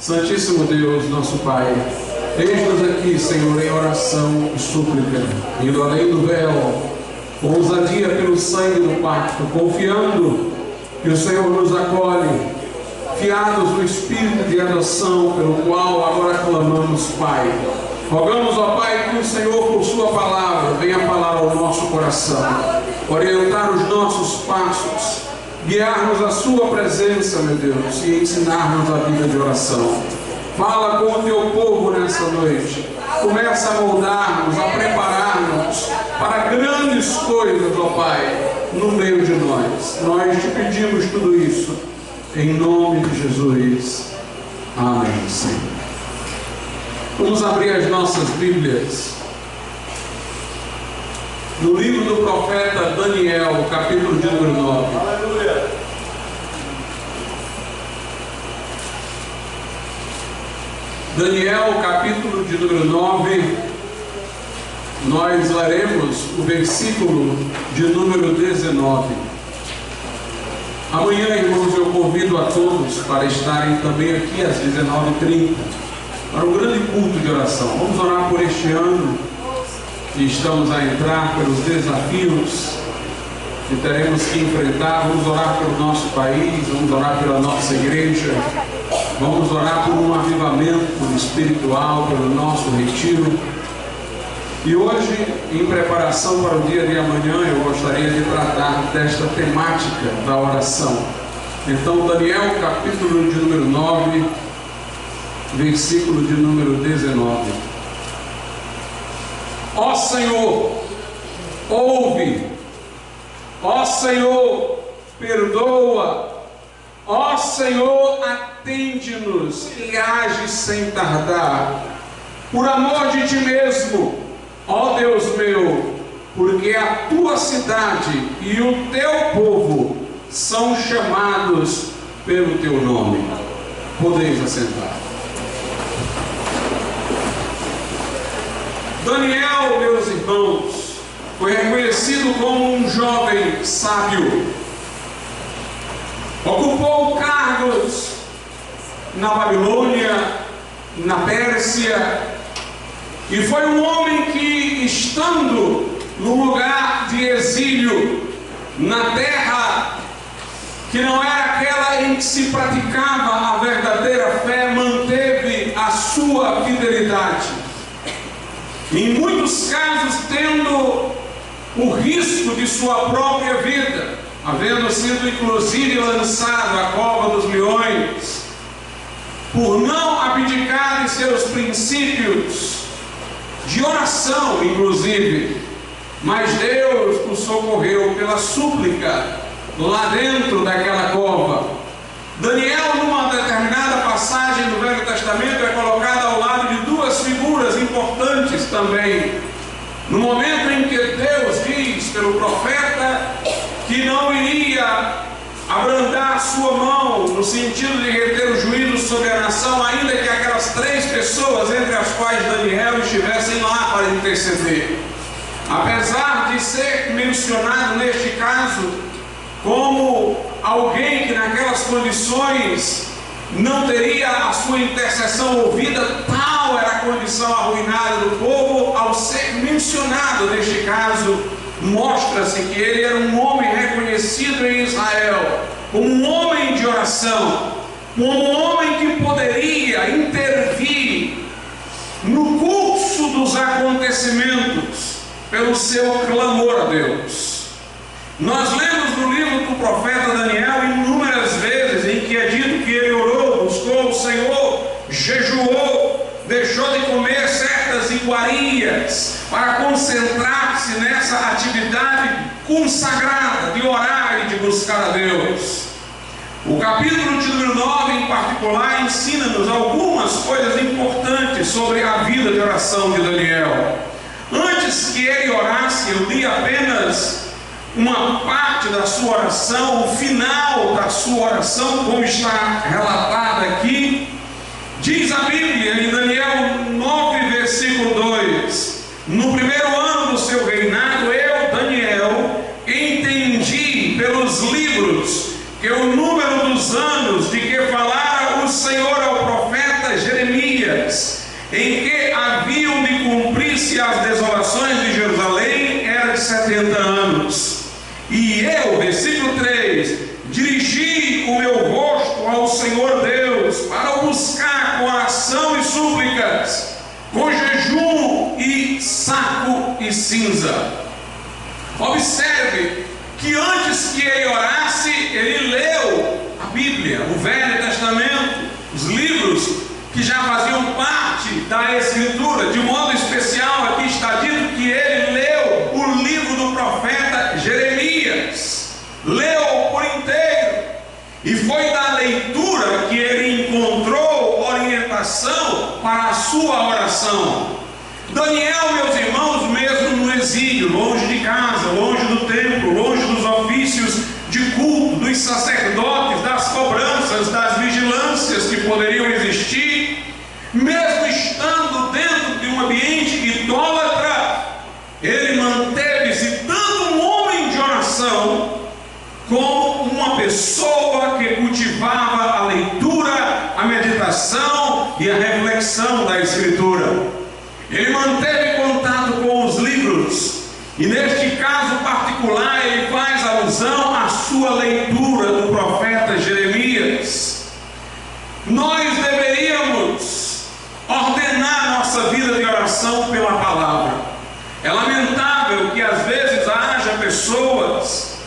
Santíssimo Deus, nosso Pai, eis-nos aqui, Senhor, em oração e súplica, indo além do véu, com ousadia pelo sangue do pacto, confiando que o Senhor nos acolhe, fiados no Espírito de adoção, pelo qual agora clamamos, Pai. Rogamos, ó Pai, que o Senhor, por sua palavra, venha falar ao nosso coração, orientar os nossos passos, guiar-nos à sua presença, meu Deus, e ensinar-nos a vida de oração. Fala com o teu povo nessa noite. Começa a moldar-nos, a preparar-nos para grandes coisas, ó Pai, no meio de nós. Nós te pedimos tudo isso, em nome de Jesus. Amém, Senhor. Vamos abrir as nossas Bíblias no livro do profeta Daniel, capítulo de número 9. Aleluia. Daniel, capítulo de número 9, nós leremos o versículo de número 19. Amanhã, irmãos, eu convido a todos para estarem também aqui às 19h30 para um grande culto de oração. Vamos orar por este ano que estamos a entrar, pelos desafios que teremos que enfrentar. Vamos orar pelo nosso país, vamos orar pela nossa igreja, vamos orar por um avivamento espiritual, pelo nosso retiro. E hoje, em preparação para o dia de amanhã, eu gostaria de tratar desta temática da oração. Então, Daniel, capítulo de número 9, versículo de número 19. Ó Senhor, ouve. Ó Senhor, perdoa. Ó Senhor, atende-nos e age sem tardar. Por amor de ti mesmo, ó Deus meu, porque a tua cidade e o teu povo são chamados pelo teu nome. Podeis assentar. Daniel, meus irmãos, foi reconhecido como um jovem sábio. Ocupou cargos na Babilônia, na Pérsia, e foi um homem que, estando no lugar de exílio, na terra que não era aquela em que se praticava a verdadeira fé, manteve a sua fidelidade. Em muitos casos, tendo o risco de sua própria vida, havendo sido inclusive lançado à cova dos leões, por não abdicar de seus princípios de oração, inclusive. Mas Deus o socorreu pela súplica lá dentro daquela cova. Daniel, numa determinada passagem do Velho Testamento, é colocado ao lado de duas figuras importantes também. No momento em que Deus diz pelo profeta que não iria abrandar a sua mão no sentido de reter o juízo sobre a nação, ainda que aquelas três pessoas, entre as quais Daniel, estivessem lá para interceder. Apesar de ser mencionado neste caso como alguém que naquelas condições não teria a sua intercessão ouvida, tal era a condição arruinada do povo. Ao ser mencionado neste caso, mostra-se que ele era um homem reconhecido em Israel, como um homem de oração, como um homem que poderia intervir no curso dos acontecimentos pelo seu clamor a Deus. Nós lemos no livro do profeta Daniel inúmeras vezes em que é dito que ele orou, buscou o Senhor, jejuou, deixou de comer certas iguarias para concentrar-se nessa atividade consagrada de orar e de buscar a Deus. O capítulo de número 9 em particular ensina-nos algumas coisas importantes sobre a vida de oração de Daniel. Antes que ele orasse, eu li apenas uma parte da sua oração, o final da sua oração, como está relatado aqui. Diz a Bíblia em Daniel 9, versículo 2: no primeiro ano do seu reinado, eu, Daniel, entendi pelos livros que o número dos anos de que falara o Senhor ao profeta durações de Jerusalém era de 70 anos. E eu, versículo 3, dirigi o meu rosto ao Senhor Deus para o buscar com oração e súplicas, com jejum e saco e cinza. Observe que antes que ele orasse, ele leu a Bíblia, o Velho Testamento, os livros que já faziam parte da Escritura. De modo especial, aqui está dito que ele leu o livro do profeta Jeremias, leu por inteiro, e foi da leitura que ele encontrou orientação para a sua oração. Daniel, meus irmãos, mesmo no exílio, longe de casa, longe do templo, longe dos ofícios de culto, dos sacerdotes, das cobranças, das vigilâncias que poderiam existir, mesmo estando dentro de um ambiente idólatra, ele manteve-se tanto um homem de oração como uma pessoa que cultivava a leitura, a meditação e a reflexão da Escritura. Ele manteve contato com os livros, e neste caso particular ele faz alusão à sua leitura do profeta Jeremias. Nós deveríamos ordenar nossa vida de oração pela palavra. É lamentável que às vezes haja pessoas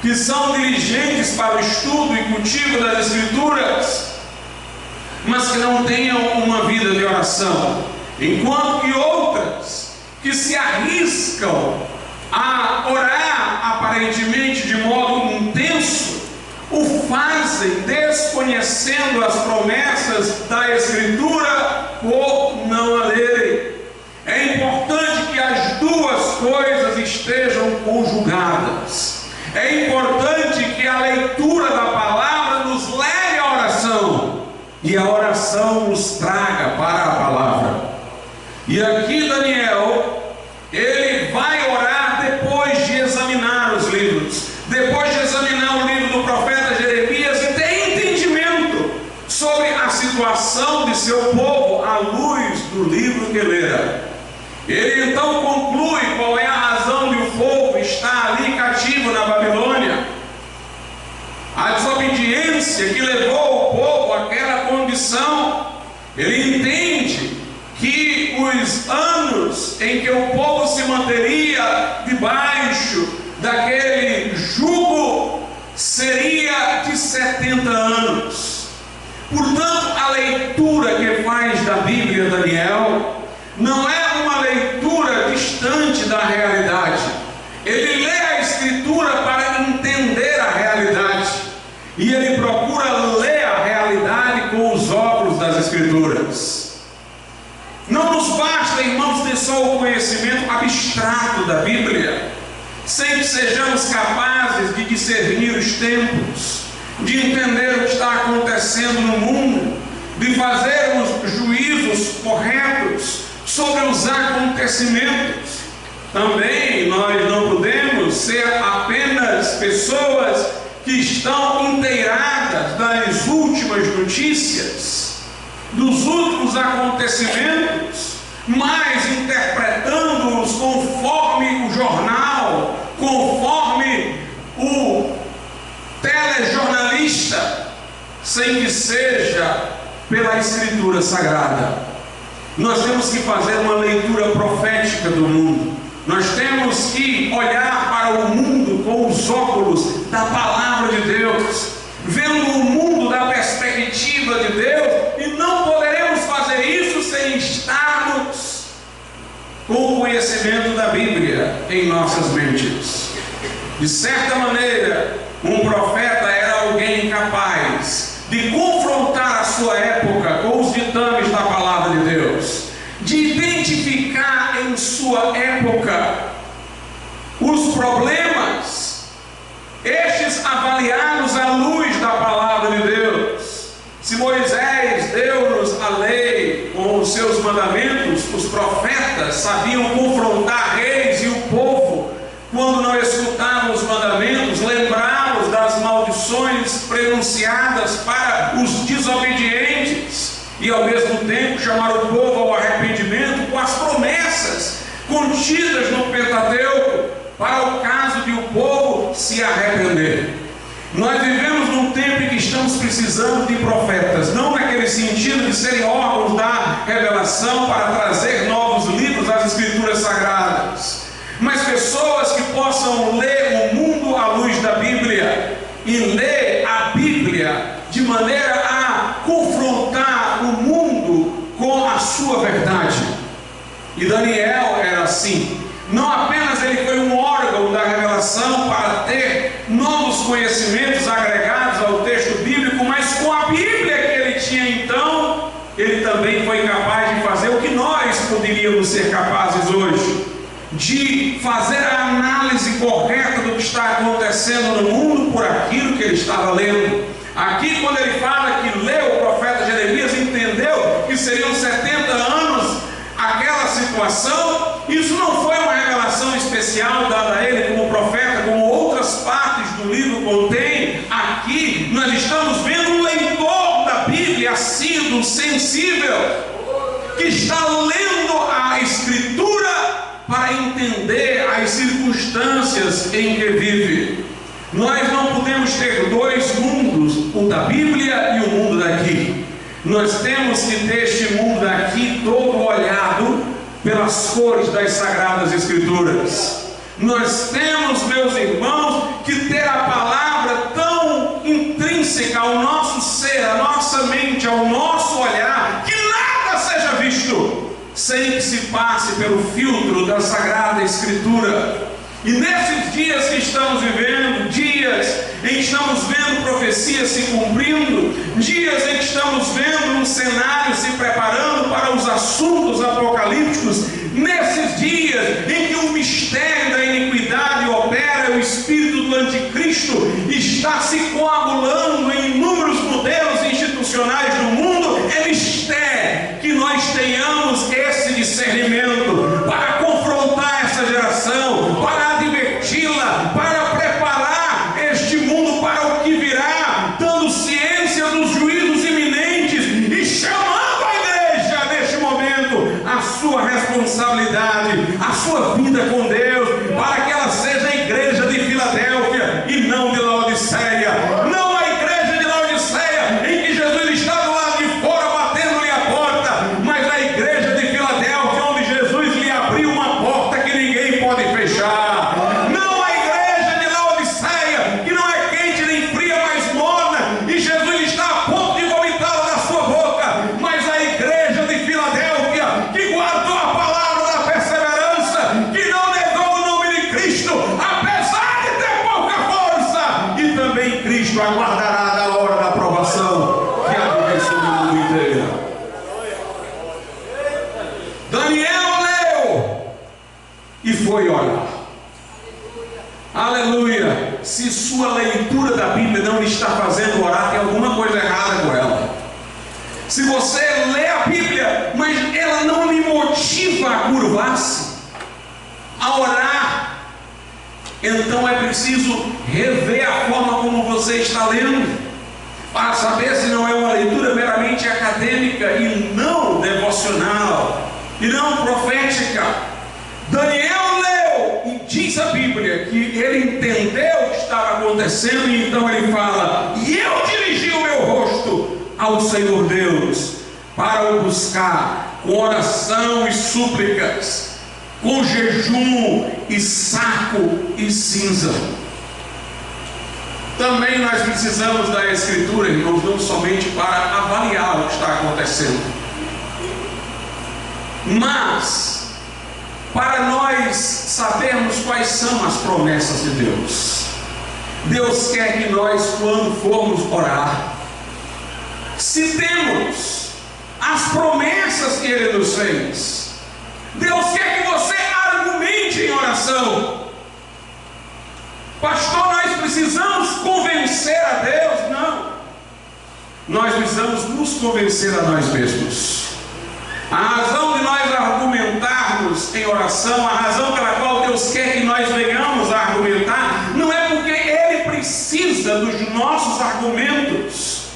que são diligentes para o estudo e cultivo das Escrituras, mas que não tenham uma vida de oração, enquanto que outras que se arriscam a orar aparentemente de modo intenso, o fazem desconhecendo as promessas da Escritura por não a lerem. É importante que as duas coisas estejam conjugadas. É importante que a leitura da palavra nos leve à oração, e a oração nos traga para a palavra. E aqui Daniel, ele vai orar depois de examinar os livros, depois de examinar o livro do profeta Jeremias e ter entendimento sobre a situação de seu povo à luz do livro que lera. Ele então conclui qual é a razão de o povo estar ali cativo na Babilônia. A desobediência que levou o povo àquela condição. Ele entende que os anos em que o povo se manteria debaixo daquele jugo seria de 70 anos. Portanto, a leitura que faz da Bíblia Daniel não é uma leitura distante da realidade. Ele lê a Escritura para entender a realidade, e ele procura ler a realidade com os óculos das Escrituras. Não nos basta, irmãos, ter só o conhecimento abstrato da Bíblia, sem que sejamos capazes de discernir os tempos, de entender o que está acontecendo no mundo, de fazermos juízos corretos sobre os acontecimentos. Também nós não podemos ser apenas pessoas que estão inteiradas das últimas notícias, dos últimos acontecimentos, mas interpretando-os conforme o jornal, conforme o telejornalista, sem que seja pela Escritura Sagrada. Nós temos que fazer uma leitura profética do mundo. Nós temos que olhar para o mundo com os óculos da palavra de Deus, vendo o mundo da perspectiva de Deus, e não poderemos fazer isso sem estarmos com o conhecimento da Bíblia em nossas mentes. De certa maneira, um profeta era alguém capaz de confrontar a sua época com os ditames da palavra de Deus, de identificar em sua época os problemas, estes avaliados à luz da palavra de Deus. Se Moisés deu-nos a lei com os seus mandamentos, os profetas sabiam confrontar reis e o povo quando não escutavam os mandamentos, lembrá-los das maldições pronunciadas para os desobedientes, e ao mesmo tempo chamar o povo ao arrependimento com as promessas contidas no Pentateuco, para o caso de o povo se arrepender. Nós vivemos num tempo em que estamos precisando de profetas, não naquele sentido de serem órgãos da revelação para trazer novos livros às Escrituras Sagradas, mas pessoas que possam ler o mundo à luz da Bíblia e ler a Bíblia de maneira a confrontar o mundo com a sua verdade. E Daniel era assim. Não apenas ele foi um órgão da revelação para ter novos conhecimentos agregados ao texto bíblico, mas com a Bíblia que ele tinha então, ele também foi capaz de fazer o que nós poderíamos ser capazes hoje, de fazer a análise correta do que está acontecendo no mundo por aquilo que ele estava lendo. Aqui, quando ele fala que leu o profeta Jeremias, entendeu que seriam 70 anos aquela situação. Isso não foi uma revelação especial dada a ele como profeta, como outras partes do livro contém. Aqui nós estamos vendo um leitor da Bíblia assíduo, sensível, que está lendo a Escritura para entender as circunstâncias em que vive. Nós não podemos ter dois mundos, o da Bíblia e o mundo daqui. Nós temos que ter este mundo daqui todo olhado pelas cores das Sagradas Escrituras. Nós temos, meus irmãos, que ter a palavra tão intrínseca ao nosso ser, à nossa mente, ao nosso olhar, que nada seja visto sem que se passe pelo filtro da Sagrada Escritura. E nesses dias que estamos vivendo, dias em que estamos vendo profecias se cumprindo, dias em que estamos vendo um cenário se preparando para os assuntos apocalípticos, nesses dias em que o mistério da iniquidade opera, o espírito do anticristo está se coagulando em inúmeros modelos institucionais do mundo, é mistério que nós tenhamos esse discernimento para confrontar essa geração, para adverti-la, para preparar este mundo para o que virá, dando ciência dos juízos iminentes e chamando a igreja neste momento a sua responsabilidade, a sua vida com Deus, para que ela seja a igreja de Filadélfia e não de Laodiceia. Não a igreja de Laodiceia em que Jesus está do lado de fora batendo-lhe a porta, mas a igreja de Filadélfia onde Jesus lhe abriu uma porta que ninguém pode fechar. Aguardará da hora da aprovação que há de vir sobre o mundo inteiro. Daniel leu e foi olhar. Aleluia! Se sua leitura da Bíblia não lhe está fazendo orar, tem alguma coisa errada com ela. Se você lê a Bíblia, mas ela não lhe motiva a curvar-se, a orar, então é preciso rever a forma como você está lendo, para saber se não é uma leitura meramente acadêmica e não devocional, e não profética. Daniel leu e diz a Bíblia que ele entendeu o que estava acontecendo, e então ele fala: e eu dirigi o meu rosto ao Senhor Deus para o buscar com oração e súplicas, com jejum e saco e cinza. Também nós precisamos da Escritura, irmãos, não somente para avaliar o que está acontecendo, mas para nós sabermos quais são as promessas de Deus. Deus quer que nós, quando formos orar, citemos as promessas que Ele nos fez. Deus quer que você argumente em oração. Pastor, nós precisamos convencer a Deus? Não. Nós precisamos nos convencer a nós mesmos. A razão de nós argumentarmos em oração, a razão pela qual Deus quer que nós venhamos a argumentar, não é porque Ele precisa dos nossos argumentos,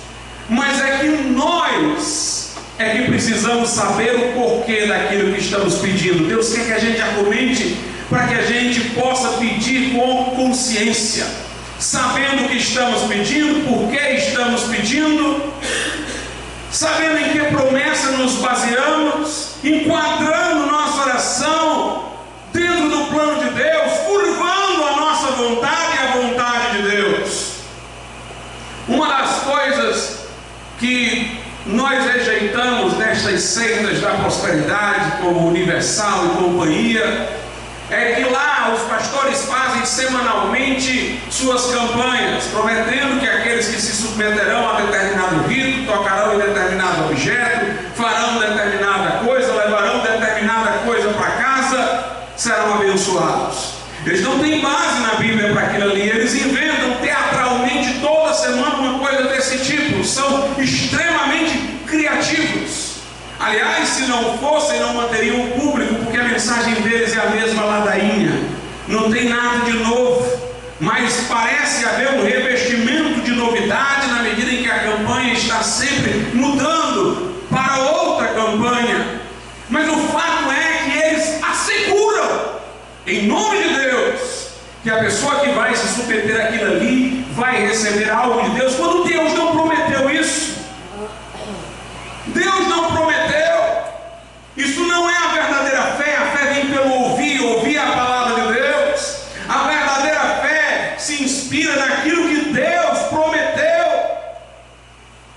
mas é que nós é que precisamos saber o porquê daquilo que estamos pedindo. Deus quer que a gente argumente para que a gente possa pedir com consciência, sabendo o que estamos pedindo, por que estamos pedindo, sabendo em que promessa nos baseamos, enquadrando nossa oração dentro do plano de Deus, curvando a nossa vontade e a vontade de Deus. Uma das coisas que nós rejeitamos nestas seitas da prosperidade, como Universal e companhia, é que lá os pastores fazem semanalmente suas campanhas, prometendo que aqueles que se submeterão a determinado rito, tocarão em determinado objeto, farão determinada coisa, levarão determinada coisa para casa, serão abençoados. Eles não têm base na Bíblia para aquilo ali, eles inventam teatralmente toda semana uma coisa desse tipo, são extremamente criativos. Aliás, se não fossem, não manteriam o público, porque a mensagem deles é a mesma ladainha, não tem nada de novo, mas parece haver um revestimento de novidade na medida em que a campanha está sempre mudando para outra campanha. Mas o fato é que eles asseguram, em nome de Deus, que a pessoa que vai se submeter àquilo ali vai receber algo de Deus, quando Deus não prometeu isso. Deus não prometeu. Isso não é a verdadeira fé. A fé vem pelo ouvir a palavra de Deus. A verdadeira fé se inspira naquilo que Deus prometeu.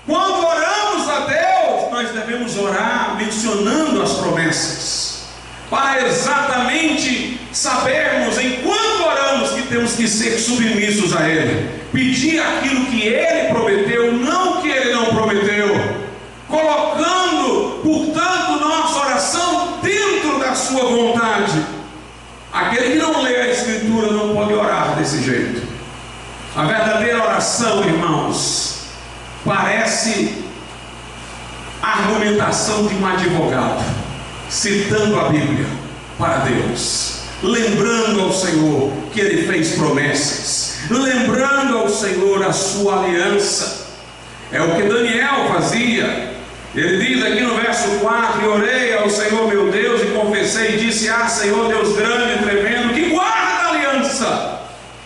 Quando oramos a Deus, nós devemos orar mencionando as promessas, para exatamente sabermos, enquanto oramos, que temos que ser submissos a Ele, pedir aquilo que Ele prometeu, não que Ele não prometeu, colocando, portanto, nossa oração dentro da sua vontade. Aquele que não lê a Escritura não pode orar desse jeito. A verdadeira oração, irmãos, parece a argumentação de um advogado, citando a Bíblia para Deus, lembrando ao Senhor que Ele fez promessas, lembrando ao Senhor a sua aliança. É o que Daniel fazia. Ele diz aqui no verso 4: e orei ao Senhor meu Deus e confessei e disse: ah, Senhor Deus grande e tremendo, que guarda a aliança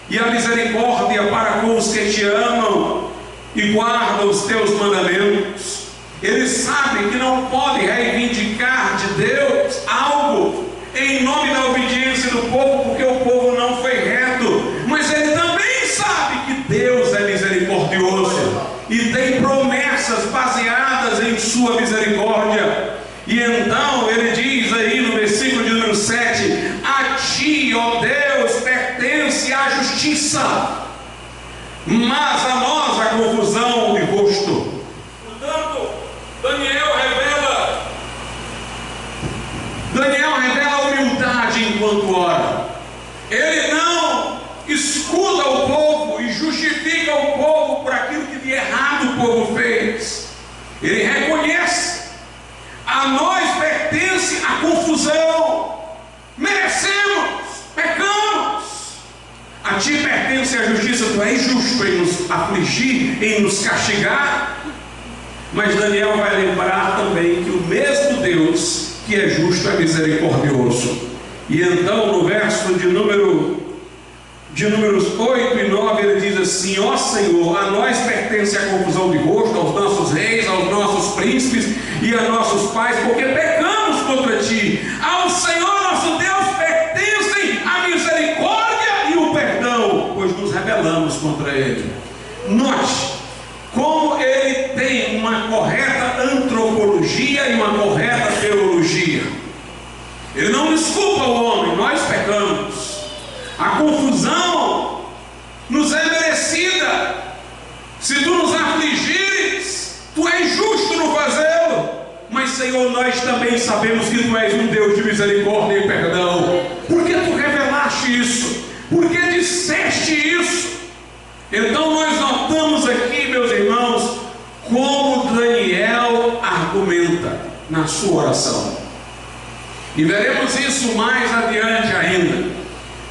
e a misericórdia para com os que te amam e guardam os teus mandamentos. Ele sabe que não pode reivindicar de Deus algo em nome da obediência do povo, porque o povo não foi reto, mas ele também sabe que Deus é misericordioso e tem promessas baseadas em sua misericórdia. E então ele diz aí no versículo de número 7: a ti, ó Deus, pertence a justiça, mas a nós a confusão de rosto. Portanto, Daniel revela a humildade enquanto ora. Ele não escuta o povo e justifica o povo por aquilo que de errado o povo fez. Ele reconhece: a nós pertence a confusão, merecemos, pecamos. A ti pertence a justiça, tu és justo em nos afligir, em nos castigar. Mas Daniel vai lembrar também que o mesmo Deus que é justo é misericordioso. E então no verso de números 8 e 9 ele diz assim: ó Senhor, a nós pertence a confusão de rosto, aos nossos reis, aos nossos príncipes e a nossos pais, porque pecamos contra ti. Ao Senhor nosso Deus pertencem a misericórdia e o perdão, pois nos rebelamos contra ele. Note como ele tem uma correta antropologia e uma correta teologia. Ele não desculpa o homem, nós pecamos. A confusão nos é merecida. Se tu nos afligires, tu és justo no fazê-lo. Mas, Senhor, nós também sabemos que tu és um Deus de misericórdia e perdão. Por que tu revelaste isso? Por que disseste isso? Então nós notamos aqui, meus irmãos, como Daniel argumenta na sua oração. E veremos isso mais adiante ainda.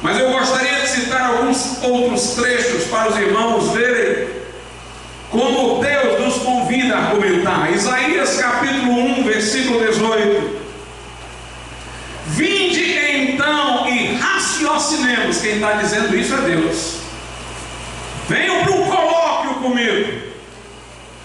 Mas eu gostaria de citar alguns outros trechos para os irmãos verem como Deus nos convida a argumentar. Isaías capítulo 1, versículo 18. Vinde então e raciocinemos. Quem está dizendo isso é Deus. Venham para um colóquio comigo.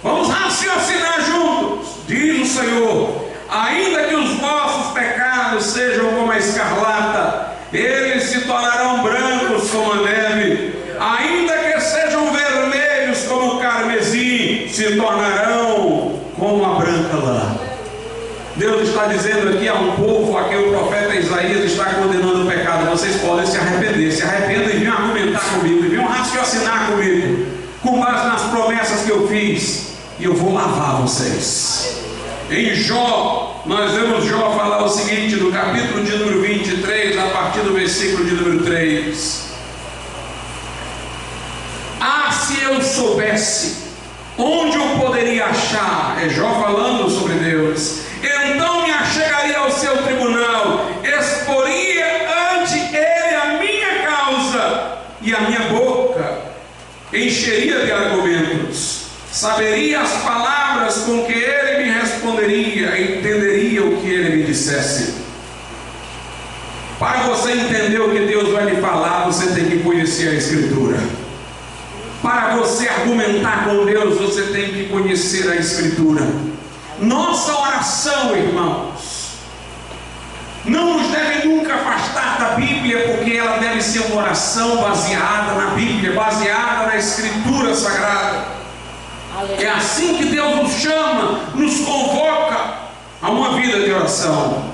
Vamos raciocinar juntos, diz o Senhor. Ainda que os vossos pecados sejam como a escarlata, eles se tornarão brancos como a neve. Ainda que sejam vermelhos como o carmesim, se tornarão como a branca lã. Deus está dizendo aqui a um povo a quem o profeta Isaías está condenando o pecado: vocês podem se arrepender, se arrependam e venham argumentar comigo, e venham raciocinar comigo, com base nas promessas que eu fiz, e eu vou lavar vocês. Em Jó, nós vemos Jó falar o seguinte, no capítulo de número 23, a partir do versículo de número 3. Ah, se eu soubesse onde eu poderia achar, é Jó falando sobre Deus, então me achegaria ao seu tribunal, exporia ante ele a minha causa, e a minha boca encheria de argumentos. Saberia as palavras com que ele me responderia, entenderia o que ele me dissesse. Para você entender o que Deus vai lhe falar, você tem que conhecer a Escritura. Para você argumentar com Deus, você tem que conhecer a Escritura. Nossa oração, irmãos, não nos deve nunca afastar da Bíblia, porque ela deve ser uma oração baseada na Bíblia, baseada na Escritura Sagrada. É assim que Deus nos chama, nos convoca a uma vida de oração.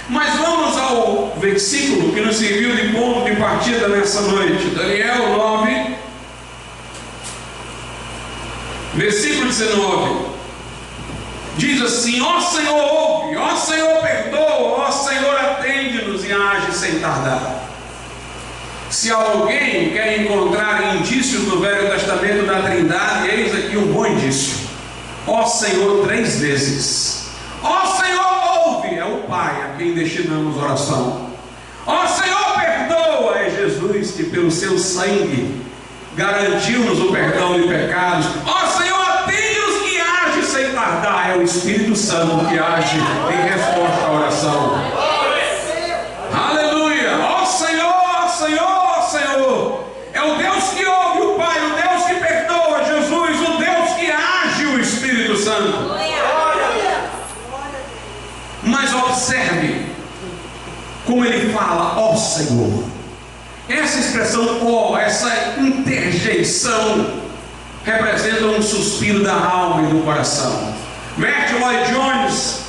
Mas vamos ao versículo que nos serviu de ponto de partida nessa noite. Daniel 9, versículo 19. Diz assim: ó Senhor, ouve, ó Senhor, perdoa, ó Senhor, atende-nos e age sem tardar. Se alguém quer encontrar indícios no Velho Testamento da Trindade, eis aqui um bom indício. Ó Senhor, 3 vezes. Ó Senhor, ouve, é o Pai a quem destinamos oração. Ó Senhor, perdoa, é Jesus que pelo seu sangue garantiu-nos o perdão de pecados. Ó Senhor, atende-nos e age sem tardar, é o Espírito Santo que age em resposta à oração. Aleluia! Ó Senhor, ó Senhor, Senhor, é o Deus que ouve, o Pai, o Deus que perdoa, Jesus, o Deus que age, o Espírito Santo. Mas observe como ele fala, ó Senhor. Essa expressão ó, essa interjeição representa um suspiro da alma e do coração. Martyn Lloyd-Jones,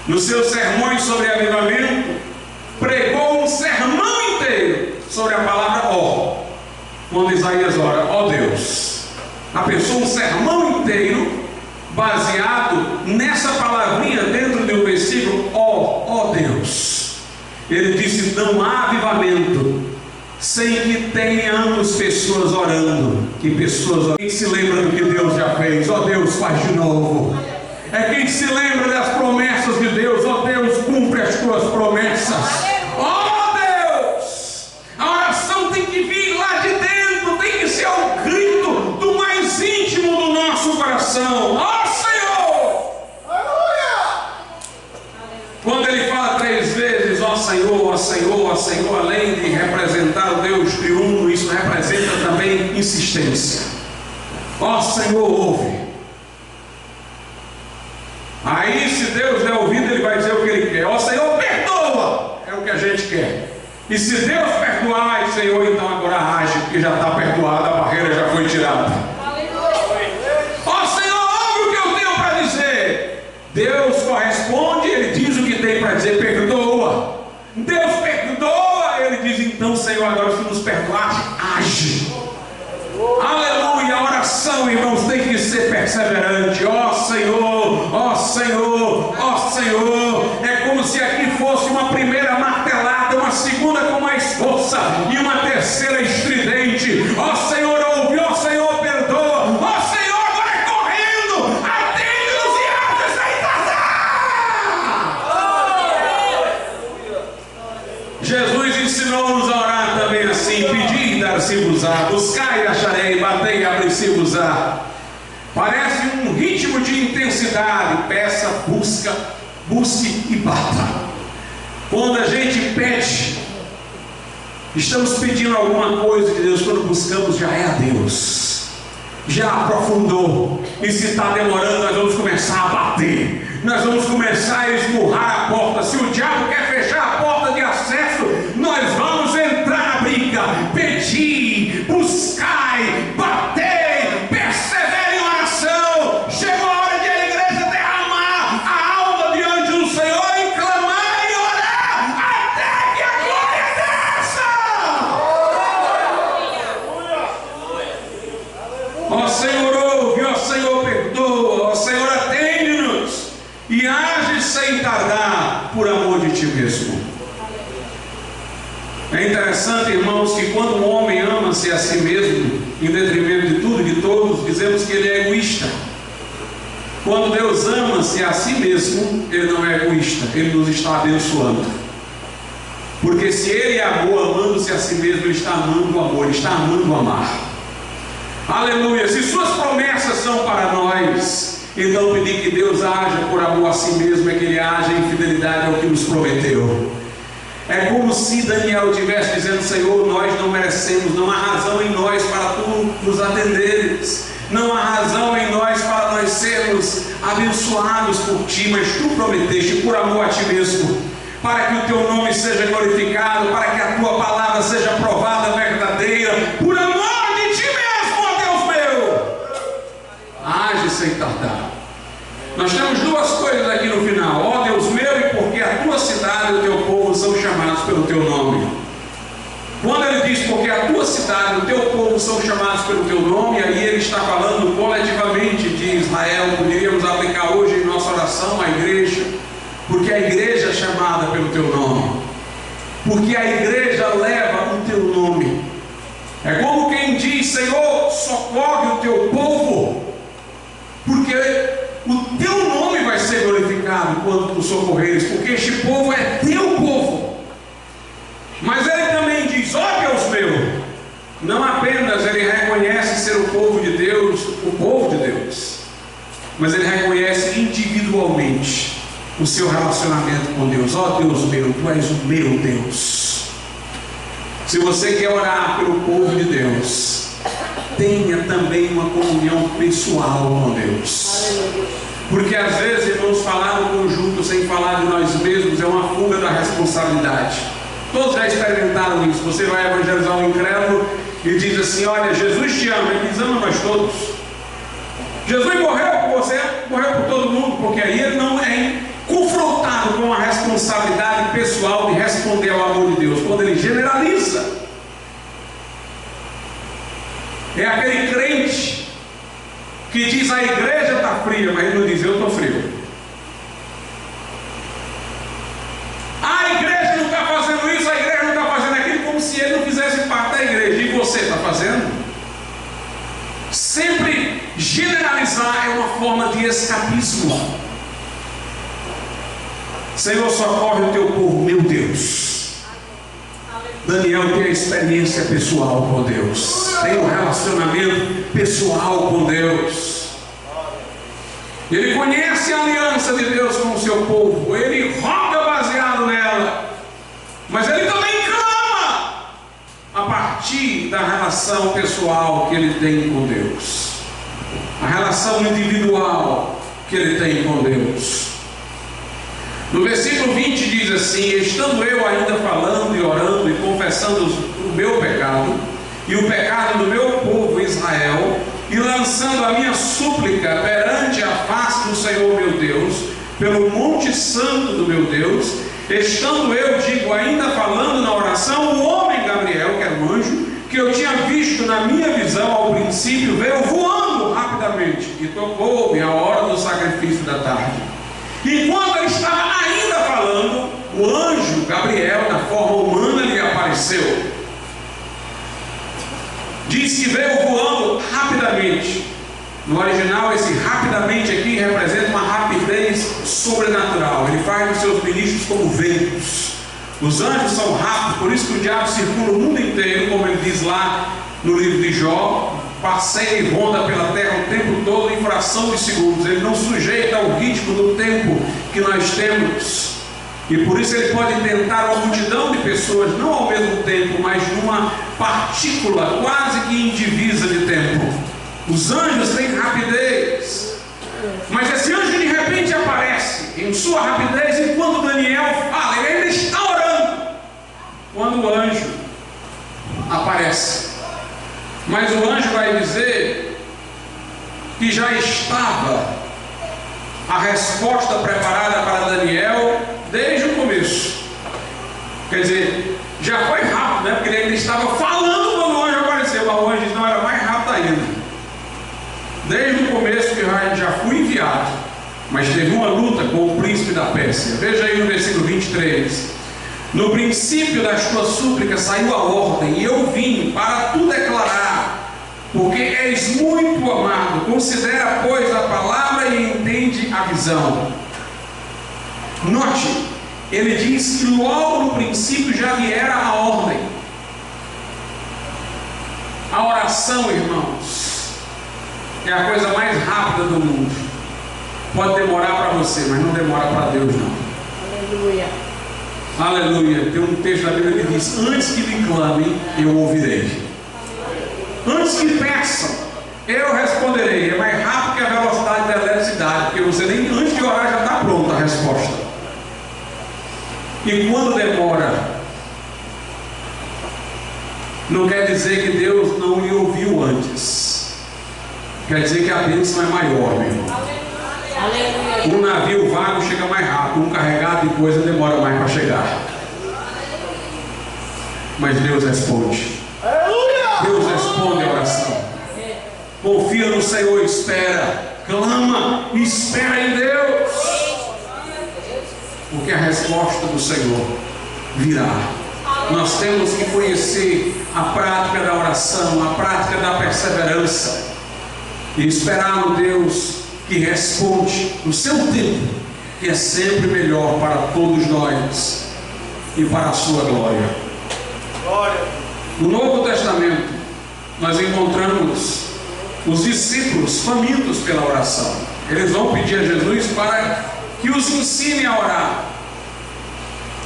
nos seus sermões sobre avivamento, pregou um sermão inteiro sobre a palavra ó, quando Isaías ora, ó Deus. A pessoa um sermão inteiro baseado nessa palavrinha dentro de um versículo, ó Deus. Ele disse: não há avivamento sem que tenhamos pessoas orando. Que pessoas orando? Quem se lembra do que Deus já fez? Ó Deus, faz de novo. É quem se lembra das promessas de Deus. Ó Deus, cumpre as tuas promessas. Ó Deus, a oração tem que vir lá de dentro, tem que ser o grito do mais íntimo do nosso coração. Ó Senhor! Aleluia! Quando ele fala 3 vezes, ó Senhor, ó Senhor, ó Senhor, além de representar o Deus triuno, isso representa também insistência. Ó Senhor, ouve. Aí, se Deus der ouvido, ele vai dizer o que ele quer. Ó Senhor, perdoa, é o que a gente quer. E se Deus perdoar, ai Senhor, então agora age, porque já está perdoado, a barreira já foi tirada. Ó Senhor, ouve o que eu tenho para dizer. Deus corresponde, ele diz o que tem para dizer, perdoa. Deus perdoa, ele diz, então Senhor, agora se nos perdoaste, age. Aleluia, a oração, irmãos, tem que ser perseverante. Ó Senhor, ó Senhor, ó Senhor. É como se aqui fosse uma primeira martelada, uma segunda com mais força e uma terceira estridente. Ó Senhor, ouve, ó Senhor, perdoa. Ó Senhor, agora é correndo, atende-nos e age sem tardar. Jesus ensinou-nos a orar também assim: pedir e dar-se-vos-á, buscar e acharei, batei e abrir-se-vos-á. Parece um ritmo de intensidade. Peça, busque e bata. Quando a gente pede, estamos pedindo alguma coisa de Deus. Quando buscamos, já é a Deus, já aprofundou. E se está demorando, nós vamos começar a bater, nós vamos começar a esmurrar a porta. Se o diabo quer fechar a porta de acesso, nós vamos entrar na briga. Pedir, buscai, batei, persevere em oração. Chegou a hora de a igreja derramar a alma diante do Senhor e clamar e orar até que a glória desça. Ó Senhor, ouve, ó Senhor, perdoa, ó Senhor, atende-nos e age sem tardar, por amor de Ti mesmo. É interessante, irmãos, que quando um homem ama-se a si mesmo, em detrimento de tudo e de todos, dizemos que ele é egoísta. Quando Deus ama-se a si mesmo, Ele não é egoísta, Ele nos está abençoando. Porque se Ele amou amando-se a si mesmo, Ele está amando o amor, Ele está amando o amar. Aleluia! Se Suas promessas são para nós, então pedir que Deus haja por amor a si mesmo é que Ele haja em fidelidade ao que nos prometeu. É como se Daniel estivesse dizendo: Senhor, nós não merecemos, não há razão em nós para Tu nos atenderes, não há razão em nós para nós sermos abençoados por Ti, mas Tu prometeste por amor a Ti mesmo, para que o Teu nome seja glorificado, para que a Tua palavra seja provada, verdadeira, por amor de Ti mesmo, ó Deus meu. Age sem tardar. Nós temos duas coisas aqui no final: ó Deus meu, e porque a Tua cidade e o Teu povo são chamados pelo Teu nome. Quando Ele diz porque a Tua cidade e o Teu povo são chamados pelo Teu nome, aí Ele está falando coletivamente de Israel. Poderíamos aplicar hoje em nossa oração a igreja, porque a igreja é chamada pelo Teu nome, porque a igreja leva o Teu nome. É como quem diz: Senhor, socorre o Teu povo, porque o Teu nome vai ser glorificado quando Tu socorreres, porque este povo é Teu povo. Mas Ele também diz: ó Deus meu. Não apenas Ele reconhece ser o povo de Deus, mas Ele reconhece individualmente o seu relacionamento com Deus. Ó Deus meu, Tu és o meu Deus. Se você quer orar pelo povo de Deus, tenha também uma comunhão pessoal com Deus. Porque às vezes, irmãos, falar no conjunto sem falar de nós mesmos é uma fuga da responsabilidade. Todos já experimentaram isso. Você vai evangelizar um incrédulo e diz assim: olha, Jesus te ama. Ele diz: ama nós todos. Jesus morreu por você, morreu por todo mundo, porque aí ele não é confrontado com a responsabilidade pessoal de responder ao amor de Deus. Quando ele generaliza, é aquele crente que diz: a igreja está fria, mas ele não diz: eu estou frio. A igreja não está fazendo isso, a igreja não está fazendo aquilo, como se ele não fizesse parte da igreja. E você está fazendo? Sempre generalizar é uma forma de escapismo. Senhor, socorre o Teu povo, meu Deus. Daniel tem a experiência pessoal com Deus, tem um relacionamento pessoal com Deus. Ele conhece a aliança de Deus com o seu povo, ele roga baseado nela, mas ele também clama a partir da relação pessoal que ele tem com Deus, a relação individual que ele tem com Deus. No versículo 20 diz assim: estando eu ainda falando e orando e confessando o meu pecado e o pecado do meu povo Israel, e lançando a minha súplica perante a face do Senhor meu Deus, pelo monte santo do meu Deus, estando eu, digo, ainda falando na oração, o homem Gabriel, que era um anjo, que eu tinha visto na minha visão ao princípio, veio voando rapidamente e tocou-me a hora do sacrifício da tarde. E quando ele estava ainda falando, o anjo Gabriel, na forma humana, lhe apareceu. Diz que veio voando rapidamente. No original, esse rapidamente aqui representa uma rapidez sobrenatural. Ele faz os seus ministros como ventos. Os anjos são rápidos, por isso que o diabo circula o mundo inteiro, como ele diz lá no livro de Jó, passeia e ronda pela terra o tempo todo em fração de segundos. Ele não sujeita ao ritmo do tempo que nós temos. E por isso ele pode tentar uma multidão de pessoas, não ao mesmo tempo, mas numa partícula quase que indivisa de tempo. Os anjos têm rapidez. Mas esse anjo de repente aparece em sua rapidez enquanto Daniel fala. Ele ainda está orando quando o anjo aparece. Mas o anjo vai dizer que já estava a resposta preparada para Daniel desde o começo. Quer dizer, já foi rápido, né? Porque ele ainda estava falando quando o anjo apareceu. Mas o anjo não era mais rápido ainda. Desde o começo que já fui enviado, mas teve uma luta com o príncipe da Pérsia. Veja aí no versículo 23. No princípio das tuas súplicas saiu a ordem, e eu vim para tu declarar, porque és muito amado. Considera, pois, a palavra e entende a visão. Note, ele diz que logo no princípio já viera a ordem. A oração, irmãos, é a coisa mais rápida do mundo. Pode demorar para você, mas não demora para Deus, não. Aleluia. Aleluia. Tem um texto da Bíblia que diz: antes que me clamem, eu ouvirei. Antes que peçam, eu responderei. É mais rápido que a velocidade da eletricidade, porque você nem antes de orar já está pronta a resposta. E quando demora, não quer dizer que Deus não lhe ouviu antes. Quer dizer que a bênção é maior, meu irmão. Aleluia. Um navio vago chega mais rápido, um carregado de coisa demora mais para chegar. Mas Deus responde. Deus responde a oração. Confia no Senhor, espera, clama, espera em Deus, porque a resposta do Senhor virá. Nós temos que conhecer a prática da oração, a prática da perseverança, e esperar no Deus que responde no seu tempo, que é sempre melhor para todos nós e para a sua glória. No Novo Testamento nós encontramos os discípulos famintos pela oração. Eles vão pedir a Jesus para que os ensine a orar.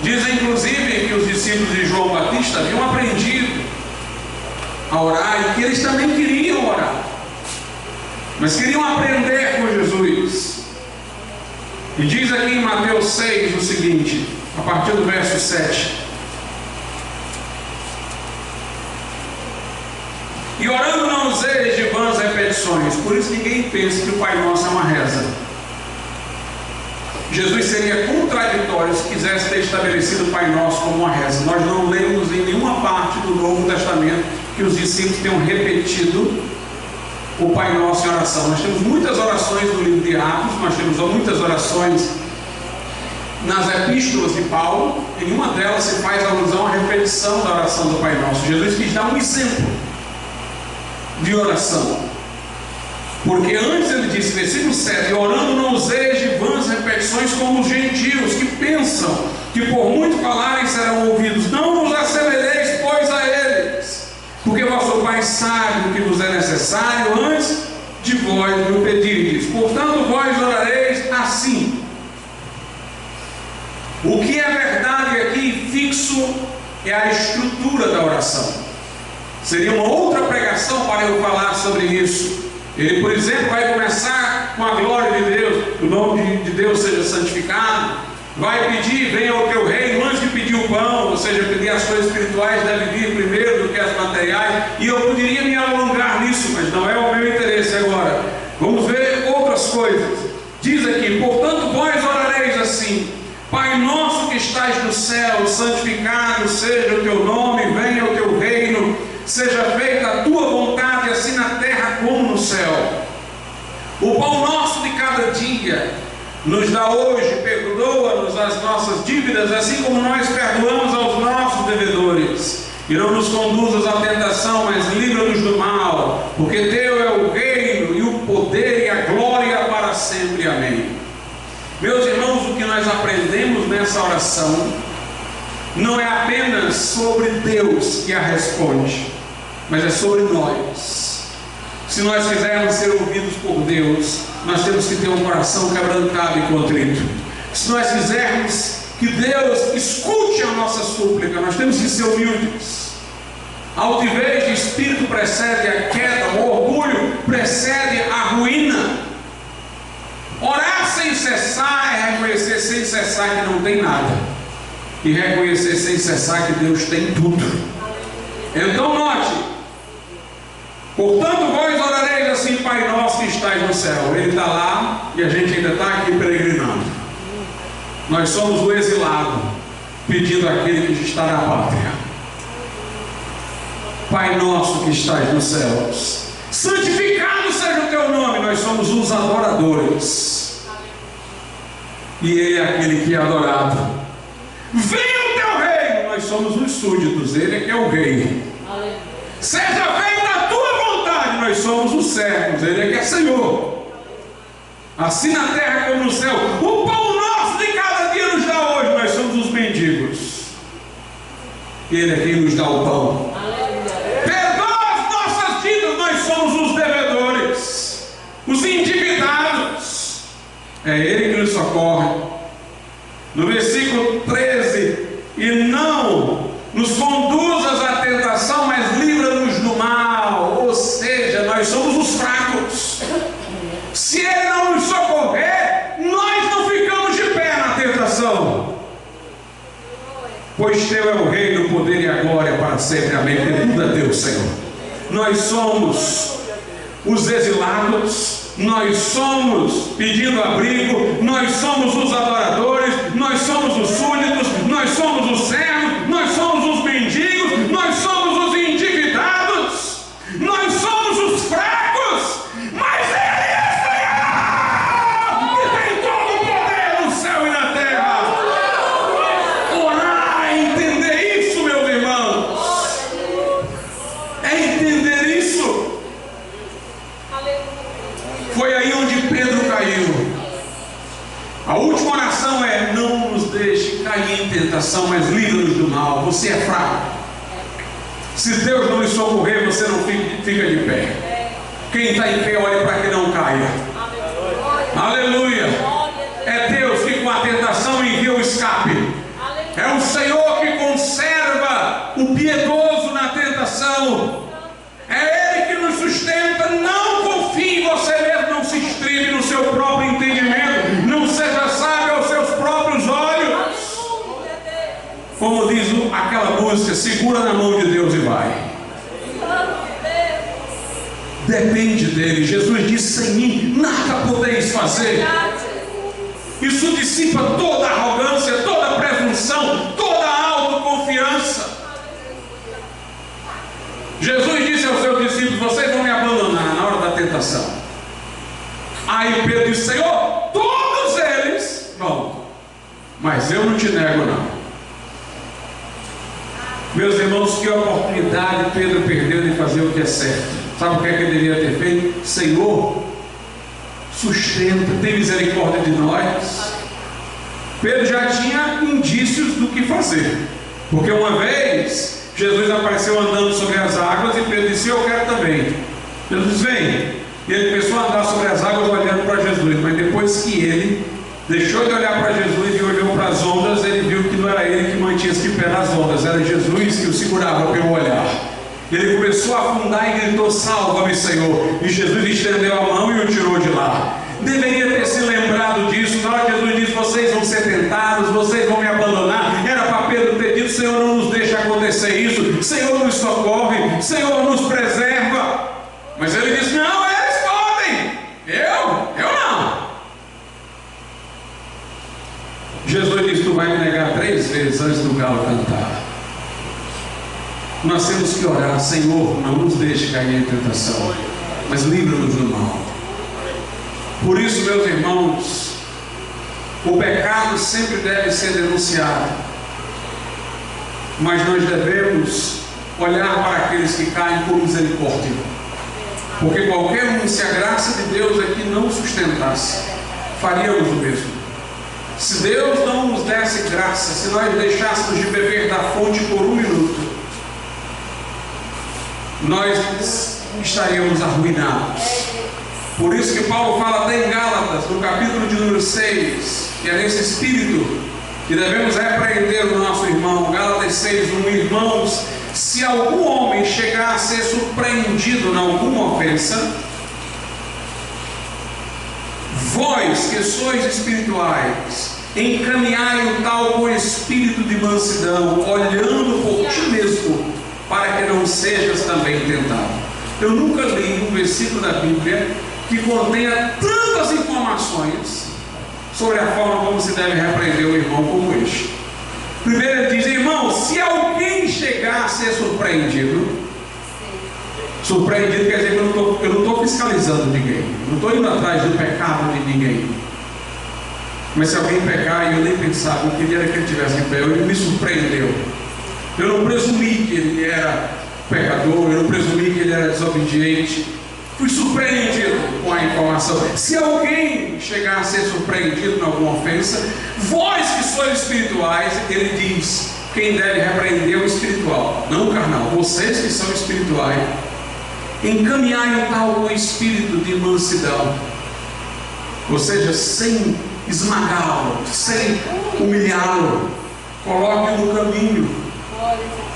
Dizem inclusive que os discípulos de João Batista haviam aprendido a orar e que eles também queriam orar, mas queriam aprender com Jesus. E diz aqui em Mateus 6 o seguinte, a partir do verso 7: e orando não useis de vãs repetições. Por isso ninguém pensa que o Pai Nosso é uma reza. Jesus seria contraditório se quisesse ter estabelecido o Pai Nosso como uma reza. Nós não lemos em nenhuma parte do Novo Testamento que os discípulos tenham repetido o Pai Nosso em oração. Nós temos muitas orações no livro de Atos, nós temos muitas orações nas epístolas de Paulo. Em nenhuma delas se faz alusão à repetição da oração do Pai Nosso. Jesus quis dar um exemplo de oração, porque antes ele disse, versículo 7: orando não useis de vãs repetições como os gentios, que pensam que por muito falarem serão ouvidos. Não vos assemelheis, pois, a eles, porque vosso Pai sabe o que vos é necessário antes de vós me pedirdes. Portanto, vós orareis assim. O que é verdade aqui fixo é a estrutura da oração. Seria uma outra pregação para eu falar sobre isso. Ele, por exemplo, vai começar com a glória de Deus, o nome de Deus seja santificado. Vai pedir, venha o teu reino, antes de pedir o pão, ou seja, pedir as coisas espirituais deve vir primeiro do que as materiais. E eu poderia me alongar nisso, mas não é o meu interesse agora. Vamos ver outras coisas. Diz aqui, portanto, vós orareis assim: Pai nosso que estás no céu, santificado seja o teu nome, venha o teu reino, seja feita a tua vontade, assim na terra como no céu. O pão nosso de cada dia nos dá hoje, perdoa-nos as nossas dívidas, assim como nós perdoamos aos nossos devedores. E não nos conduzas à tentação, mas livra-nos do mal, porque teu é o reino e o poder e a glória para sempre. Amém. Meus irmãos, o que nós aprendemos nessa oração não é apenas sobre Deus que a responde, mas é sobre nós. Se nós quisermos ser ouvidos por Deus, nós temos que ter um coração quebrantado e contrito. Se nós quisermos que Deus escute a nossa súplica, nós temos que ser humildes. A altivez de espírito precede a queda, o orgulho precede a ruína. Orar sem cessar é reconhecer sem cessar que não tem nada, e reconhecer sem cessar que Deus tem tudo. Então note: portanto vós orareis assim, Pai nosso que estais no céu. Ele está lá e a gente ainda está aqui peregrinando. Nós somos o exilado, pedindo àquele que está na pátria. Pai nosso que estás nos céus, santificado seja o teu nome. Nós somos os adoradores, e Ele é aquele que é adorado. Venha o teu reino. Nós somos os súditos, Ele é que é o rei. Seja feita a tua vontade. Nós somos os servos, Ele é que é Senhor. Assim na terra como no céu. O pão nosso de cada dia nos dá hoje. Nós somos os mendigos, Ele é quem nos dá o pão. Perdoa as nossas dívidas. Nós somos os devedores, os endividados. É Ele que nos socorre. No versículo 13: e não nos conduzas à tentação, mas livra-nos do mal. Ou seja, nós somos os fracos. Se Ele não nos socorrer, nós não ficamos de pé na tentação. Pois teu é o reino, o poder e a glória para sempre. Amém. Tudo é teu, Senhor. Nós somos os exilados, nós somos pedindo abrigo, nós somos os adoradores, nós somos os súditos, nós somos os servos, nós somos os mendigos, nós somos os endividados, nós somos os fracos, mas Ele é Senhor, que tem todo o poder no céu e na terra. Orar é entender isso, meus irmãos, é entender isso. Foi aí onde Pedro caiu. A última oração é: não nos deixe cair em tentação, mas livra-nos do mal. Você é fraco. Se Deus não lhe socorrer, você não fica de pé. Quem está em pé, olha para que não caia. Aleluia. É Deus que com a tentação envia o escape. É o Senhor que conserva o piedoso na tentação. É Ele que nos sustenta. Não confie em você mesmo, não se estribe no seu próprio entendimento, não seja sábio aos seus próprios olhos. Como diz aquela música: segura na mão de Deus e vai. Depende dele. Jesus disse: sem mim nada podeis fazer. Isso dissipa toda arrogância, toda presunção, toda autoconfiança. Jesus disse aos seus discípulos: vocês vão me abandonar na hora da tentação. Aí Pedro disse: Senhor, todos eles vão, mas eu não te nego não. Meus irmãos, que oportunidade Pedro perdeu de fazer o que é certo. Sabe o que é que ele deveria ter feito? Senhor, sustenta, tem misericórdia de nós. Pedro já tinha indícios do que fazer, porque uma vez Jesus apareceu andando sobre as águas e Pedro disse: eu quero também. Jesus disse: vem. E ele começou a andar sobre as águas olhando para Jesus. Mas depois que ele deixou de olhar para Jesus e olhou para as ondas, ele viu que não era ele que mantinha-se de pé nas ondas, era Jesus que o segurava pelo olhar. Ele começou a afundar e gritou: salva-me, Senhor. E Jesus estendeu a mão e o tirou de lá. Deveria ter se lembrado disso. Na hora que Jesus disse: vocês vão ser tentados, vocês vão me abandonar, era para Pedro ter dito: Senhor, não nos deixa acontecer isso, Senhor, nos socorre, Senhor, nos preserva. Mas ele disse: não, eles podem, eu não. Jesus disse: tu vai me negar 3 vezes antes do galo cantar. Nós temos que orar: Senhor, não nos deixe cair em tentação, mas livra-nos do mal. Por isso, meus irmãos, o pecado sempre deve ser denunciado, mas nós devemos olhar para aqueles que caem com misericórdia, porque qualquer um, se a graça de Deus aqui não sustentasse, faríamos o mesmo. Se Deus não nos desse graça, se nós deixássemos de beber da fonte por 1 minuto, nós estaríamos arruinados. Por isso que Paulo fala até em Gálatas, no capítulo de número 6, que é nesse espírito que devemos repreender o nosso irmão. Gálatas 6:1: irmãos, se algum homem chegar a ser surpreendido em alguma ofensa, vós que sois espirituais, encaminhai o tal com espírito de mansidão, olhando por ti mesmo, para que não sejas também tentado. Eu nunca li um versículo da Bíblia que contenha tantas informações sobre a forma como se deve repreender um irmão como este. Primeiro ele diz: irmão, se alguém chegar a ser surpreendido quer dizer que eu não estou fiscalizando ninguém, não estou indo atrás do pecado de ninguém. Mas se alguém pecar e eu nem pensava, eu queria que ele estivesse em pé, ele me surpreendeu. Eu não presumi que ele era pecador, eu não presumi que ele era desobediente. Fui surpreendido com a informação. Se alguém chegar a ser surpreendido em alguma ofensa, vós que sois espirituais, ele diz, quem deve repreender é o espiritual, não o carnal. Vocês que são espirituais, encaminhai o tal com espírito de mansidão, ou seja, sem esmagá-lo, sem humilhá-lo, coloque-o no caminho,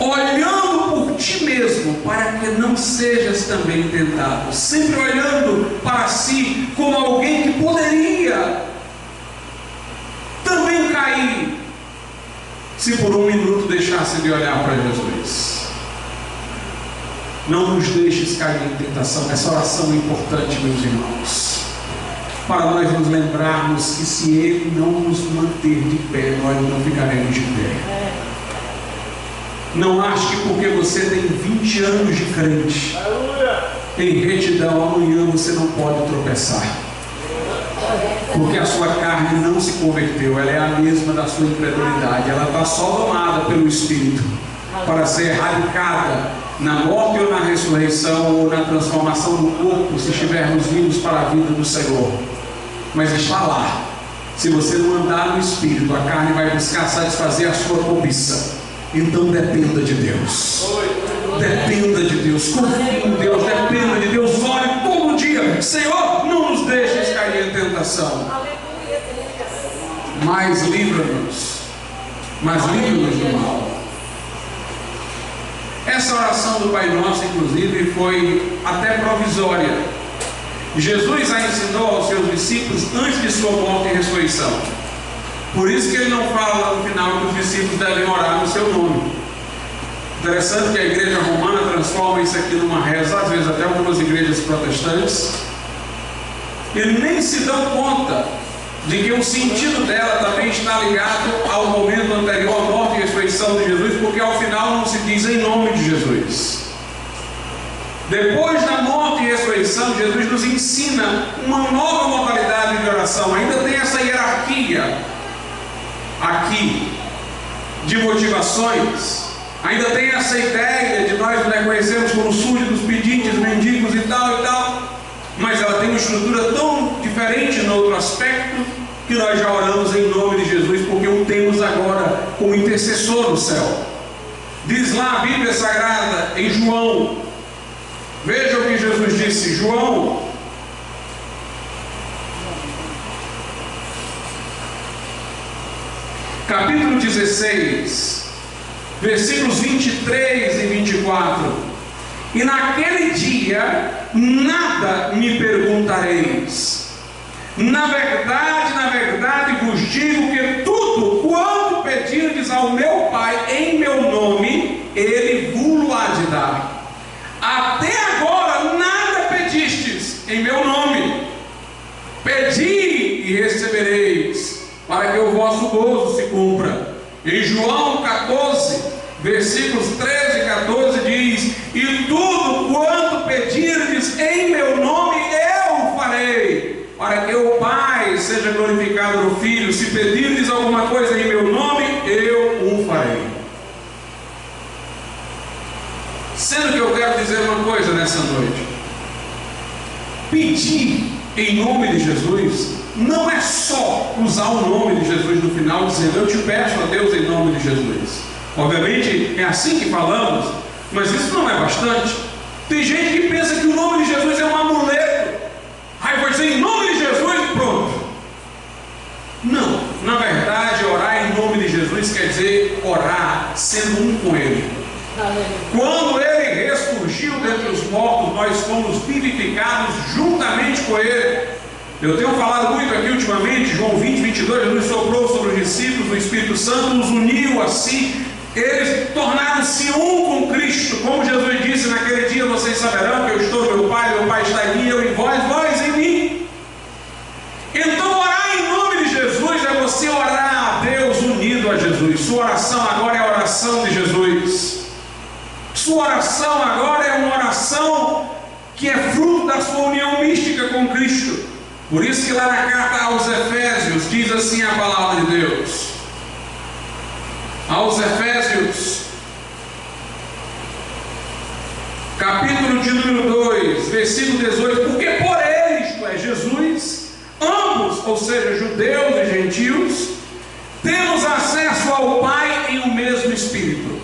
olhando por ti mesmo, para que não sejas também tentado. Sempre olhando para si como alguém que poderia também cair, se por um minuto deixasse de olhar para Jesus. Não nos deixes cair em tentação. Essa oração é importante, meus irmãos, para nós nos lembrarmos que se Ele não nos manter de pé, nós não ficaremos de pé. Não ache que porque você tem 20 anos de crente, em retidão, amanhã você não pode tropeçar, porque a sua carne não se converteu, ela é a mesma da sua incredulidade, ela está só domada pelo Espírito, para ser erradicada na morte ou na ressurreição, ou na transformação do corpo, se estivermos vivos para a vida do Senhor. Mas está lá. Se você não andar no Espírito, a carne vai buscar satisfazer a sua cobiça. Então dependa de Deus. Dependa de Deus. Confie em Deus. Dependa de Deus. Ore todo dia: Senhor, não nos deixes cair em tentação, mas livra-nos. Mas livra-nos do mal. Essa oração do Pai Nosso, inclusive, foi até provisória. Jesus a ensinou aos seus discípulos antes de sua morte e ressurreição. Por isso que ele não fala no final que os discípulos devem orar no seu nome. Interessante que a igreja romana transforma isso aqui numa reza, às vezes até algumas igrejas protestantes, e nem se dão conta de que o sentido dela também está ligado ao momento anterior à morte e ressurreição de Jesus, porque ao final não se diz em nome de Jesus. Depois da morte e ressurreição, Jesus nos ensina uma nova modalidade de oração. Ainda tem essa hierarquia aqui de motivações, ainda tem essa ideia de nós nos reconhecermos como súditos, pedintes, mendigos e tal, mas ela tem uma estrutura tão diferente no outro aspecto, que nós já oramos em nome de Jesus, porque o temos agora como intercessor no céu. Diz lá a Bíblia Sagrada em João, veja o que Jesus disse. João capítulo 16, versículos 23 e 24. E naquele dia nada me perguntareis. Na verdade vos digo que tudo quanto pedirdes ao meu Pai em meu nome, Ele vos há de dar. Até agora nada pedistes em meu nome. Pedi e recebereis, para que o vosso gozo se cumpra. Em João 14, versículos 13 e 14 diz: e tudo quanto pedirdes em meu nome eu farei, para que o Pai seja glorificado no Filho. Se pedirdes alguma coisa em meu nome, eu o farei. Sendo que eu quero dizer uma coisa nessa noite: pedir em nome de Jesus não é só usar o nome de Jesus no final, dizendo eu te peço a Deus em nome de Jesus. Obviamente é assim que falamos, mas isso não é bastante. Tem gente que pensa que o nome de Jesus é um amuleto. Aí vai dizer em nome de Jesus e pronto. Não, na verdade, orar em nome de Jesus quer dizer orar sendo um com Ele. Quando Ele ressurgiu dentre os mortos, nós fomos vivificados juntamente com Ele. Eu tenho falado muito aqui ultimamente, João 20, 22, nos soprou sobre os discípulos, o Espírito Santo os uniu assim, eles tornaram-se um com Cristo, como Jesus disse: naquele dia vocês saberão que eu estou no meu Pai está em mim, eu em vós, vós em mim. Então orar em nome de Jesus é você orar a Deus unido a Jesus. Sua oração agora é a oração de Jesus. Sua oração agora é uma oração que é fruto da sua união mística com Cristo. Por isso que lá na carta aos Efésios diz assim a palavra de Deus. Aos Efésios, capítulo de número 2, versículo 18: porque por ele, isto é, Jesus, ambos, ou seja, judeus e gentios, temos acesso ao Pai em um mesmo Espírito.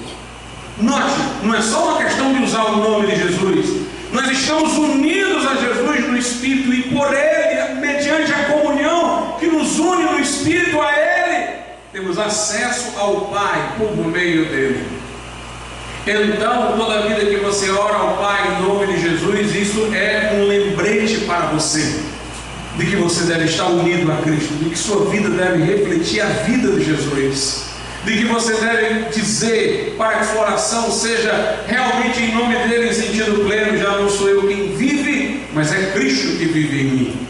Note, não é só uma questão de usar o nome de Jesus. Nós estamos unidos a Jesus no Espírito, e por Ele, mediante a comunhão que nos une no Espírito a Ele, temos acesso ao Pai por meio dele. Então, toda vida que você ora ao Pai em nome de Jesus, isso é um lembrete para você de que você deve estar unido a Cristo, de que sua vida deve refletir a vida de Jesus, de que você deve dizer para que sua oração seja realmente em nome dele, em sentido pleno: já não sou eu quem vive, mas é Cristo que vive em mim.